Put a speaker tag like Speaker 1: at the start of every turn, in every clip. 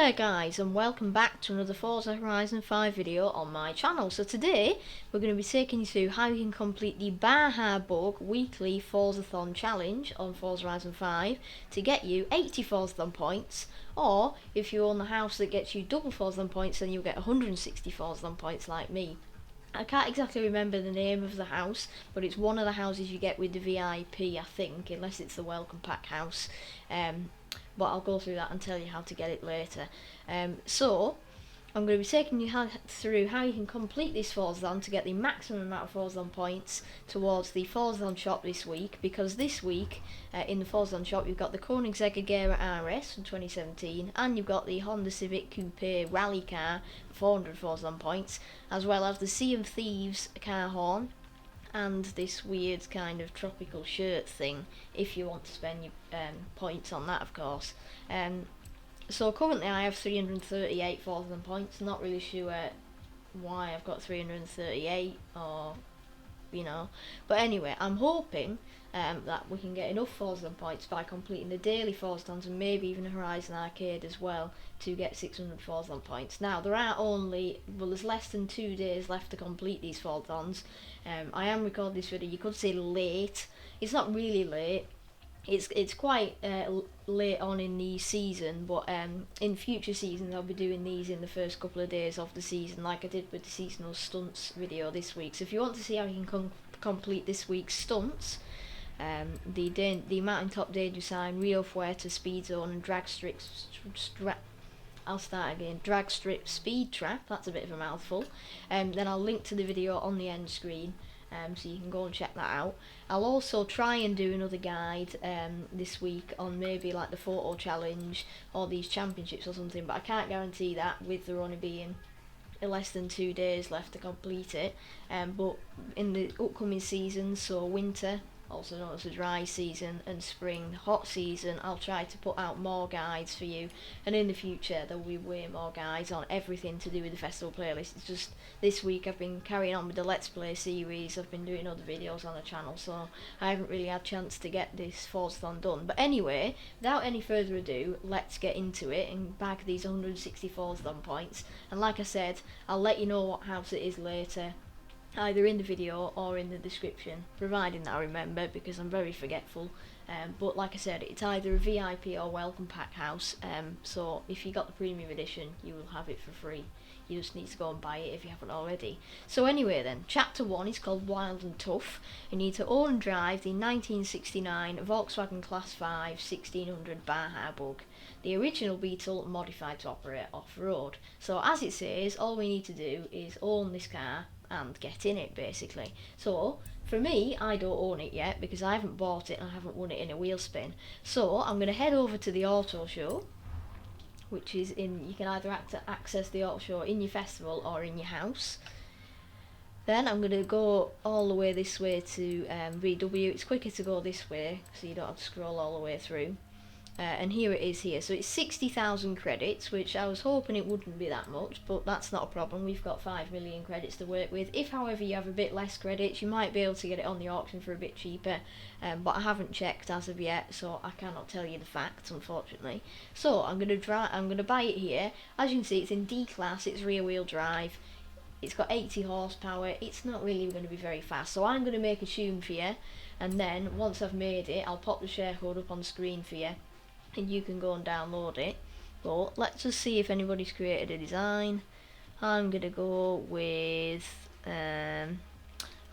Speaker 1: there guys, and welcome back to another Forza Horizon 5 video on my channel. So today we're going to be taking you through how you can complete the BAJA BUG weekly Forzathon challenge on Forza Horizon 5 to get you 80 Forzathon points, or if you own the house that gets you double Forzathon points, then you'll get 160 Forzathon points like me. I can't exactly remember the name of the house, but it's one of the houses you get with the VIP, I think, unless it's the welcome pack house. But I'll go through that and tell you how to get it later. So I'm going to be taking you through how you can complete this Forzathon to get the maximum amount of Forzathon points towards the Forzathon shop this week, because this week in the Forzathon shop you've got the Koenigsegg Agera RS from 2017, and you've got the Honda Civic Coupe rally car for 400 Forzathon points, as well as the Sea of Thieves car horn and this weird kind of tropical shirt thing, if you want to spend your points on that, of course. So currently I have 338 Forzathon points. Not really sure why I've got 338, or but anyway, I'm hoping that we can get enough Forzathon points by completing the daily Forzathons and maybe even Horizon Arcade as well to get 600 Forzathon points. Now there's less than 2 days left to complete these Forzathons. I am recording this video, you could say late. It's not really late. It's quite late on in the season, but in future seasons I'll be doing these in the first couple of days of the season, like I did with the seasonal stunts video this week. So if you want to see how you can complete this week's stunts, the mountaintop danger sign, Rio Fuerte speed zone, and drag strip speed trap, that's a bit of a mouthful, then I'll link to the video on the end screen. So you can go and check that out. I'll also try and do another guide this week on maybe like the photo challenge or these championships or something, but I can't guarantee that with there only being less than 2 days left to complete it. But in the upcoming seasons, so winter, also known as the dry season, and spring, hot season, I'll try to put out more guides for you, and in the future there will be way more guides on everything to do with the festival playlist. It's just this week I've been carrying on with the Let's Play series, I've been doing other videos on the channel, so I haven't really had a chance to get this Forzathon done. But anyway, without any further ado, let's get into it and bag these 160 Forzathon points. And like I said, I'll let you know what house it is later, either in the video or in the description, providing that I remember, because I'm very forgetful. But like I said, it's either a VIP or welcome pack house, so if you got the premium edition you will have it for free. You just need to go and buy it if you haven't already. So anyway then, chapter 1 is called Wild and Tough. You need to own and drive the 1969 Volkswagen Class 5 1600 BAJA BUG, the original Beetle modified to operate off-road. So as it says, all we need to do is own this car and get in it, basically. So for me, I don't own it yet because I haven't bought it and I haven't won it in a wheel spin. So I'm going to head over to the auto show, which is you can either access the auto show in your festival or in your house. Then I'm going to go all the way this way to VW. It's quicker to go this way so you don't have to scroll all the way through. And here it is here. So it's 60,000 credits, which I was hoping it wouldn't be that much, but that's not a problem. We've got 5 million credits to work with. If, however, you have a bit less credits, you might be able to get it on the auction for a bit cheaper, but I haven't checked as of yet, so I cannot tell you the facts, unfortunately. So I'm going to buy it here. As you can see, it's in D class. It's rear wheel drive. It's got 80 horsepower. It's not really going to be very fast, so I'm going to make a tune for you, and then once I've made it, I'll pop the share code up on the screen for you, and you can go and download it. But let's just see if anybody's created a design. I'm gonna go with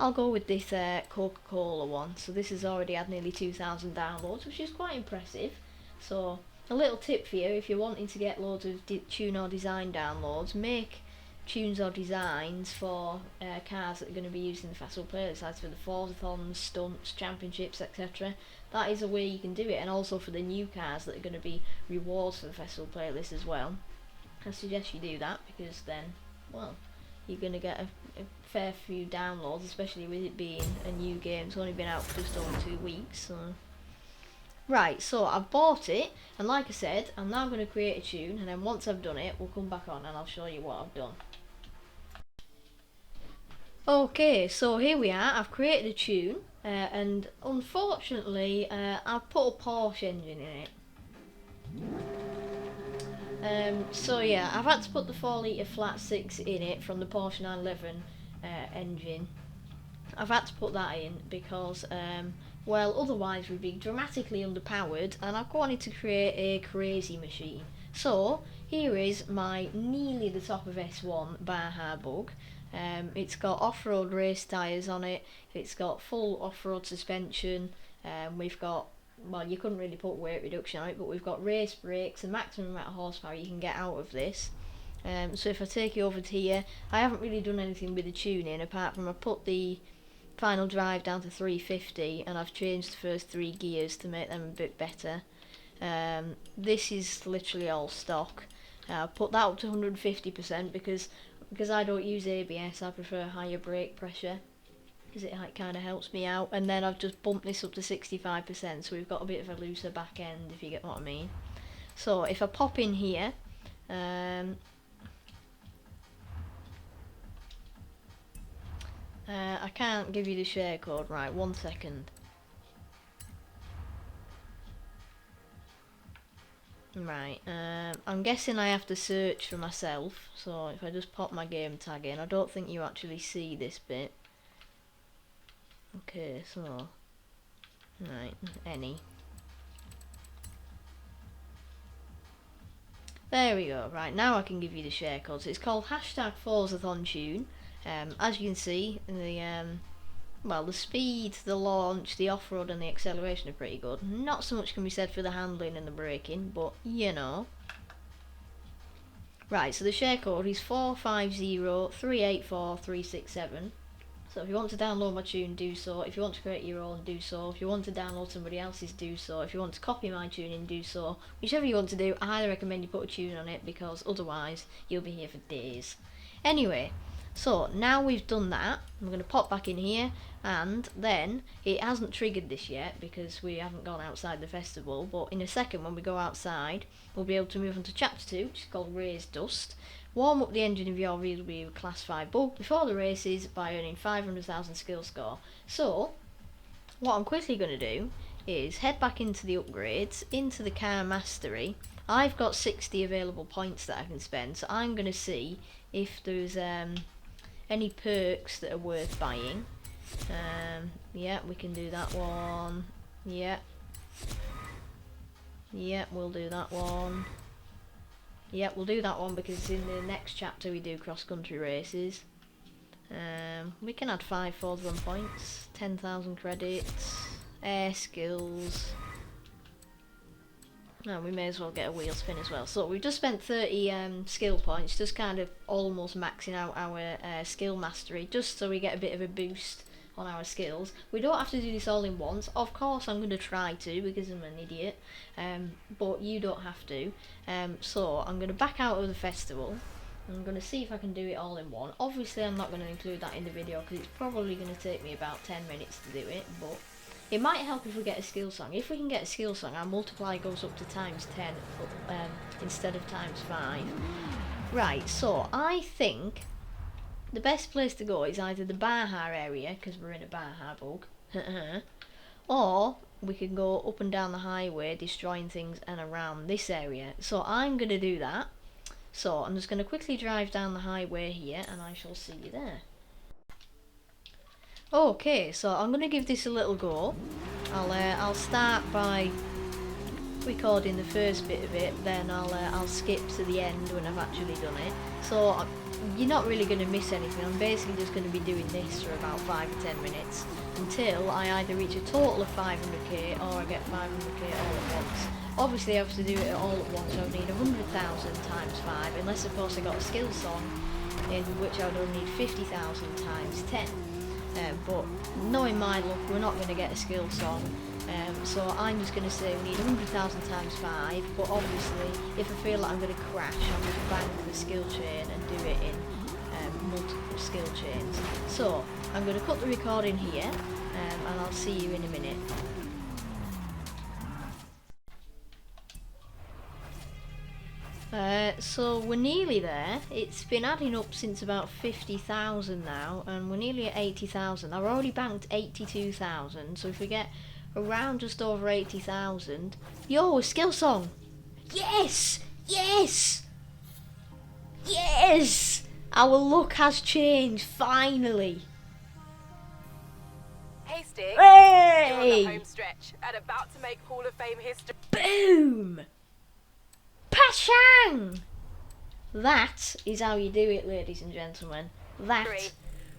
Speaker 1: I'll go with this Coca-Cola one. So this has already had nearly 2,000 downloads, which is quite impressive. So a little tip for you, if you're wanting to get loads of tune or design downloads, make tunes or designs for cars that are going to be used in the festival playlist, like for the Forzathons, stunts, championships, etc. That is a way you can do it, and also for the new cars that are going to be rewards for the festival playlist as well. I suggest you do that, because then, well, you're going to get a fair few downloads, especially with it being a new game. It's only been out for just over 2 weeks. So. Right, so I've bought it, and like I said, I'm now going to create a tune, and then once I've done it, we'll come back on and I'll show you what I've done. Okay, so here we are. I've created a tune, and unfortunately I've put a Porsche engine in it. So yeah, I've had to put the 4 litre flat 6 in it from the Porsche 911 engine. I've had to put that in because, well, otherwise we'd be dramatically underpowered, and I've wanted to create a crazy machine. So here is my nearly the top of S1 BAJA Bug. It's got off-road race tyres on it, it's got full off-road suspension, we've got, well, you couldn't really put weight reduction on it, but we've got race brakes, the maximum amount of horsepower you can get out of this. So if I take you over to here, I haven't really done anything with the tuning apart from I put the final drive down to 350 and I've changed the first 3 gears to make them a bit better. This is literally all stock. Put that up to 150% because I don't use ABS, I prefer higher brake pressure because it kind of helps me out, and then I've just bumped this up to 65%, so we've got a bit of a looser back end, if you get what I mean. So if I pop in here, I can't give you the share code, right, 1 second. Right, I'm guessing I have to search for myself, so if I just pop my game tag in, I don't think you actually see this bit. Okay, so, right, any. There we go, right, now I can give you the share code. So it's called #Forzathon tune. As you can see, well, the speed, the launch, the off-road and the acceleration are pretty good. Not so much can be said for the handling and the braking, but you know. Right, so the share code is 450384367. So if you want to download my tune, do so. If you want to create your own, do so. If you want to download somebody else's, do so. If you want to copy my tuning, do so. Whichever you want to do, I highly recommend you put a tune on it because otherwise you'll be here for days. Anyway, so now we've done that, I'm going to pop back in here, and then it hasn't triggered this yet because we haven't gone outside the festival, but in a second when we go outside we'll be able to move on to chapter 2, which is called Raise Dust. Warm up the engine of your VW Class 5 Bug before the races by earning 500,000 skill score. So what I'm quickly going to do is head back into the upgrades, into the car mastery. I've got 60 available points that I can spend, so I'm going to see if there's any perks that are worth buying. Yeah, we can do that one. Yeah, we'll do that one. Yeah, we'll do that one because in the next chapter we do cross-country races. We can add 5 Forza points, 10,000 credits, air skills. No, we may as well get a wheel spin as well. So we've just spent 30 skill points, just kind of almost maxing out our skill mastery, just so we get a bit of a boost on our skills. We don't have to do this all in once. Of course I'm going to try to because I'm an idiot, but you don't have to. So I'm going to back out of the festival. I'm going to see if I can do it all in one. Obviously I'm not going to include that in the video because it's probably going to take me about 10 minutes to do it, but it might help if we get a skill song. If we can get a skill song, our multiply goes up to times 10 instead of times 5. Right, so I think the best place to go is either the BAJA area, because we're in a BAJA bug, or we can go up and down the highway destroying things and around this area. So I'm going to do that. So I'm just going to quickly drive down the highway here and I shall see you there. Okay, so I'm going to give this a little go. I'll start by recording the first bit of it, then I'll skip to the end when I've actually done it. So you're not really going to miss anything. I'm basically just going to be doing this for about 5 or 10 minutes until I either reach a total of 500k or I get 500k all at once. Obviously I have to do it all at once, so I would need 100,000 times 5, unless of course I got a skill song, in which I would only need 50,000 times 10. But knowing my luck, we're not going to get a skill song, so I'm just going to say we need 100,000 times 5, but obviously if I feel like I'm going to crash, I'm going to bank the skill chain and do it in multiple skill chains. So I'm going to cut the recording here, and I'll see you in a minute. So we're nearly there. It's been adding up since about 50,000 now, and we're nearly at 80,000. I've already banked 82,000, so if we get around just over 80,000, yo, a skill song! Yes! Yes! Yes! Our luck has changed, finally.
Speaker 2: Hey, Stig.
Speaker 1: Hey!
Speaker 2: You're on the home stretch and about to make Hall of Fame history.
Speaker 1: Boom! Pashang! That is how you do it, ladies and gentlemen. That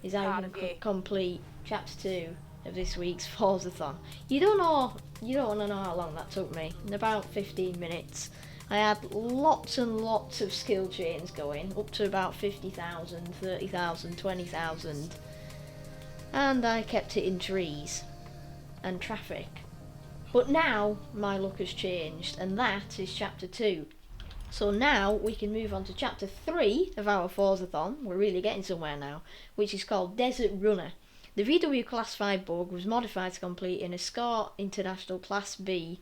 Speaker 1: is how you can complete Chapter 2 of this week's Forzathon. You don't want to know how long that took me. In about 15 minutes. I had lots and lots of skill chains going, up to about 50,000, 30,000, 20,000. And I kept it in trees and traffic. But now my luck has changed, and that is Chapter 2. So now we can move on to Chapter 3 of our Forzathon. We're really getting somewhere now, which is called Desert Runner. The VW Class 5 bug was modified to complete in a SCAR International Class B.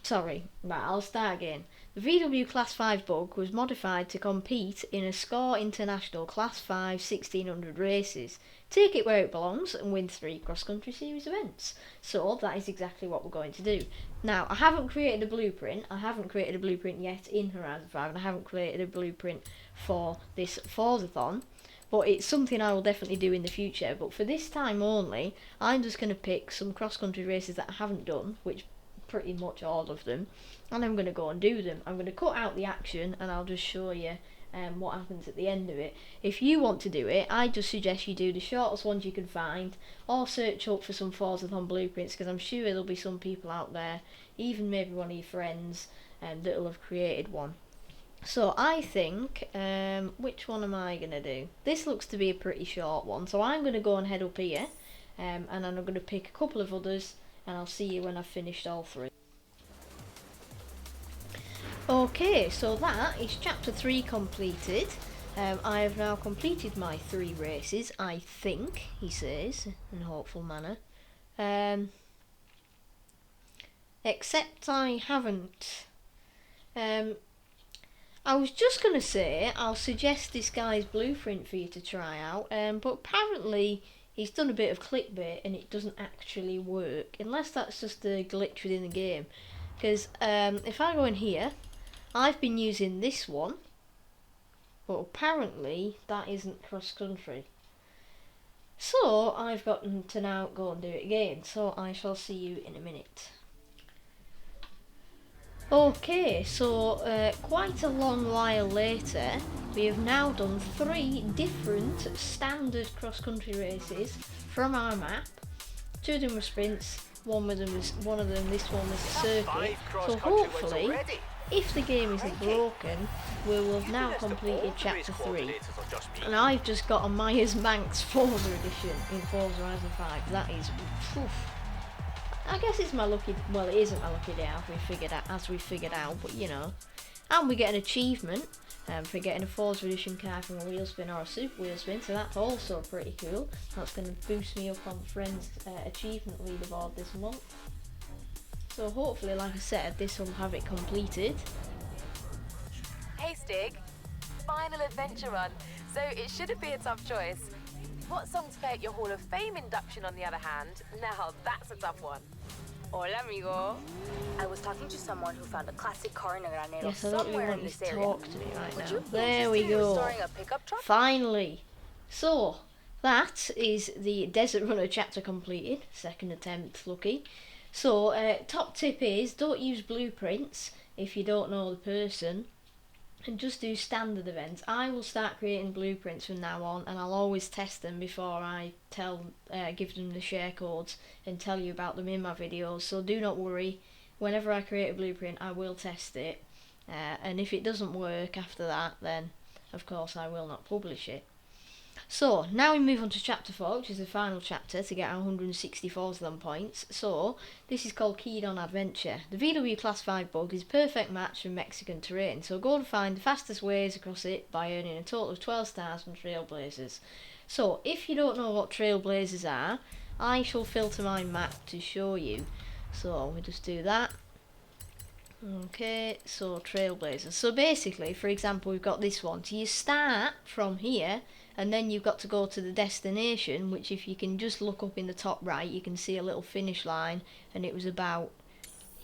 Speaker 1: Sorry, right, I'll start again. The VW Class 5 bug was modified to compete in a SCAR International Class 5 1600 races. Take it where it belongs and win 3 cross-country series events. So that is exactly what we're going to do. Now, I haven't created a blueprint. I haven't created a blueprint yet in Horizon 5, and I haven't created a blueprint for this Forzathon. But it's something I will definitely do in the future. But for this time only, I'm just going to pick some cross-country races that I haven't done, which pretty much all of them, and I'm going to go and do them. I'm going to cut out the action and I'll just show you what happens at the end of it. If you want to do it, I just suggest you do the shortest ones you can find, or search up for some Forzathon blueprints, because I'm sure there'll be some people out there, even maybe one of your friends, that'll have created one. So I think, which one am I going to do? This looks to be a pretty short one, so I'm going to go and head up here, and then I'm going to pick a couple of others, and I'll see you when I've finished all 3. Okay, so that is Chapter 3 completed. I have now completed my 3 races, I think, he says, in a hopeful manner. Except I haven't. I was just going to say, I'll suggest this guy's blueprint for you to try out, but apparently he's done a bit of clickbait and it doesn't actually work, unless that's just a glitch within the game. Because if I go in here, I've been using this one, but apparently that isn't cross-country. So I've got to now go and do it again, so I shall see you in a minute. Okay, so quite a long while later, we have now done 3 different standard cross-country races from our map. 2 of them were sprints, one of them, this one was a circuit. So hopefully, if the game isn't broken, we will have now completed Chapter 3. And I've just got a Myers-Manx Forza edition in Forza Horizon 5. That is, I guess it's my lucky, well, it isn't my lucky day as we figured out, but you know. And we get an achievement for getting a Forza edition car from a wheel spin or a super wheel spin, so that's also pretty cool. That's going to boost me up on Friends' achievement leaderboard this month. So hopefully, like I said, this will have it completed.
Speaker 2: Hey, Stig. Final adventure run, so it shouldn't be a tough choice. What song to play at your Hall of Fame induction, on the other hand? Now that's a tough one. Hola, amigo. I was talking to someone who found a classic car in a granero
Speaker 1: Yes, I don't really
Speaker 2: somewhere
Speaker 1: want
Speaker 2: in
Speaker 1: you
Speaker 2: this
Speaker 1: to
Speaker 2: area.
Speaker 1: talk to me right
Speaker 2: Would
Speaker 1: now.
Speaker 2: you be
Speaker 1: There we
Speaker 2: interested in
Speaker 1: go.
Speaker 2: restoring a pickup truck?
Speaker 1: Finally. So, that is the Desert Runner chapter completed. Second attempt, lucky. So, top tip is, don't use blueprints if you don't know the person, and just do standard events. I will start creating blueprints from now on, and I'll always test them before I give them the share codes and tell you about them in my videos. So do not worry, whenever I create a blueprint I will test it, and if it doesn't work after that, then of course I will not publish it. So, now we move on to Chapter 4, which is the final chapter to get our 164 points. So, this is called Keyed On Adventure. The VW Class 5 bug is a perfect match for Mexican terrain, so go and find the fastest ways across it by earning a total of 12 stars from Trailblazers. So, if you don't know what Trailblazers are, I shall filter my map to show you. So, we just do that. Okay, so Trailblazers. So basically, for example, we've got this one. So you start from here, and then you've got to go to the destination, which if you can just look up in the top right, you can see a little finish line, and it was about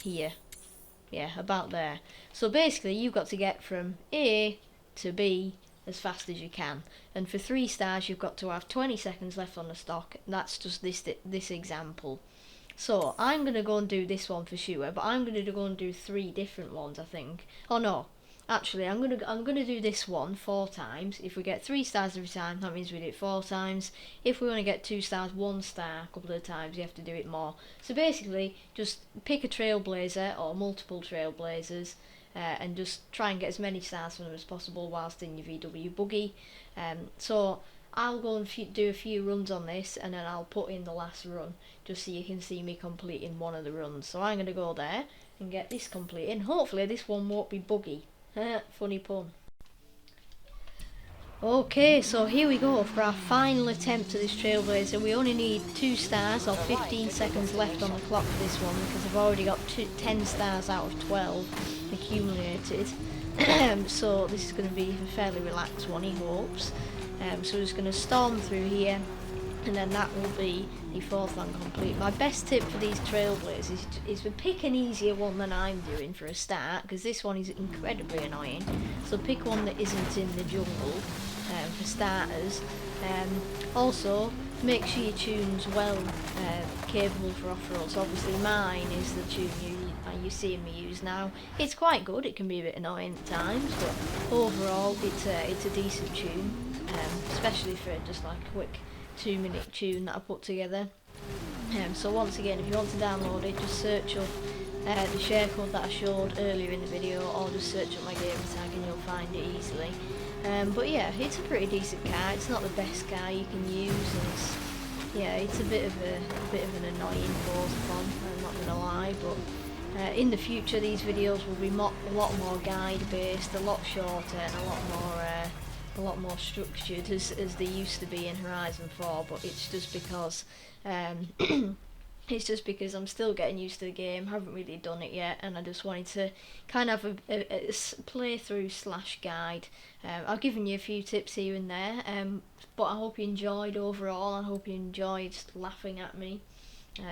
Speaker 1: here. yeah, about there. So basically you've got to get from A to B as fast as you can, and for 3 stars you've got to have 20 seconds left on the stock. That's just this example. So I'm going to go and do this one for sure, but I'm going to go and do 3 different ones, I think. Oh no, actually I'm going to do this one 4 times. If we get 3 stars every time, that means we do it 4 times. If we want to get 2 stars, 1 star a couple of times, you have to do it more. So basically just pick a trailblazer or multiple trailblazers, and just try and get as many stars from them as possible whilst in your VW Buggy. So I'll go and do a few runs on this, and then I'll put in the last run just so you can see me completing one of the runs. So I'm going to go there and get this completed. Hopefully this one won't be buggy. Funny pun. Okay, so here we go for our final attempt at this trailblazer. We only need 2 stars or 15 seconds left on the clock for this one, because I've already got 10 stars out of 12 accumulated. So this is going to be a fairly relaxed one, he hopes. So we're just going to storm through here, and then that will be the Forzathon complete. My best tip for these trailblazers is to pick an easier one than I'm doing for a start, because this one is incredibly annoying. So pick one that isn't in the jungle for starters. Also, make sure your tune's well capable for off-road. So obviously mine is the tune you're seeing me use now. It's quite good. It can be a bit annoying at times, but overall it's a decent tune. Especially for just like a quick 2-minute tune that I put together. So once again, if you want to download it, just search up the share code that I showed earlier in the video, or just search up my gamer tag and you'll find it easily. But yeah, it's a pretty decent car. It's not the best car you can use, and it's a bit of an annoying Forzathon, I'm not gonna lie, but in the future these videos will be a lot more guide based, a lot shorter, and a lot more structured as they used to be in Horizon 4. But it's just because I'm still getting used to the game, haven't really done it yet, and I just wanted to kind of have a playthrough / guide. I've given you a few tips here and there, but I hope you enjoyed overall. I hope you enjoyed laughing at me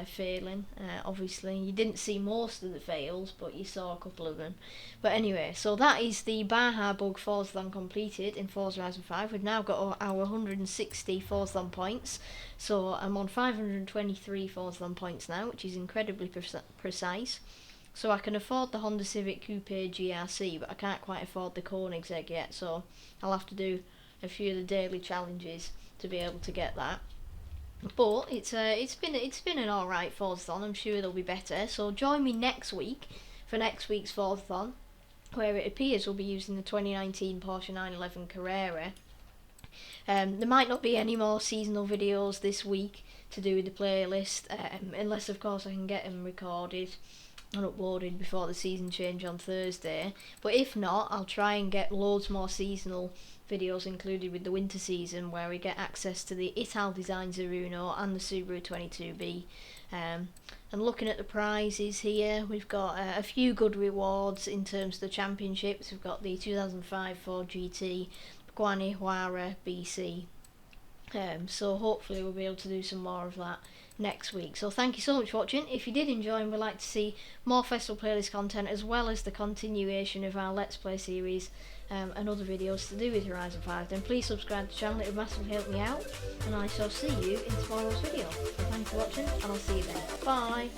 Speaker 1: failing. Obviously you didn't see most of the fails, but you saw a couple of them. But anyway, so that is the BAJA Bug Forzathon completed in Forza Horizon 5. We've now got our 160 Forzathon points, so I'm on 523 Forzathon points now, which is incredibly precise. So I can afford the Honda Civic Coupe GRC, but I can't quite afford the Koenigsegg yet, so I'll have to do a few of the daily challenges to be able to get that. But it's been an alright Forzathon. I'm sure there'll be better. So join me next week for next week's Forzathon, where it appears we'll be using the 2019 Porsche 911 Carrera. There might not be any more seasonal videos this week to do with the playlist, unless of course I can get them recorded and uploaded before the season change on Thursday. But if not, I'll try and get loads more seasonal videos included with the winter season, where we get access to the Ital Design Zeruno and the Subaru 22B. And looking at the prizes here, we've got a few good rewards in terms of the championships. We've got the 2005 Ford GT, Guanajuara BC. So hopefully we'll be able to do some more of that next week. So thank you so much for watching. If you did enjoy and would like to see more festival playlist content, as well as the continuation of our Let's Play series and other videos to do with Horizon 5, then please subscribe to the channel. It would massively help me out, and I shall see you in tomorrow's video. So thanks for watching, and I'll see you then. Bye!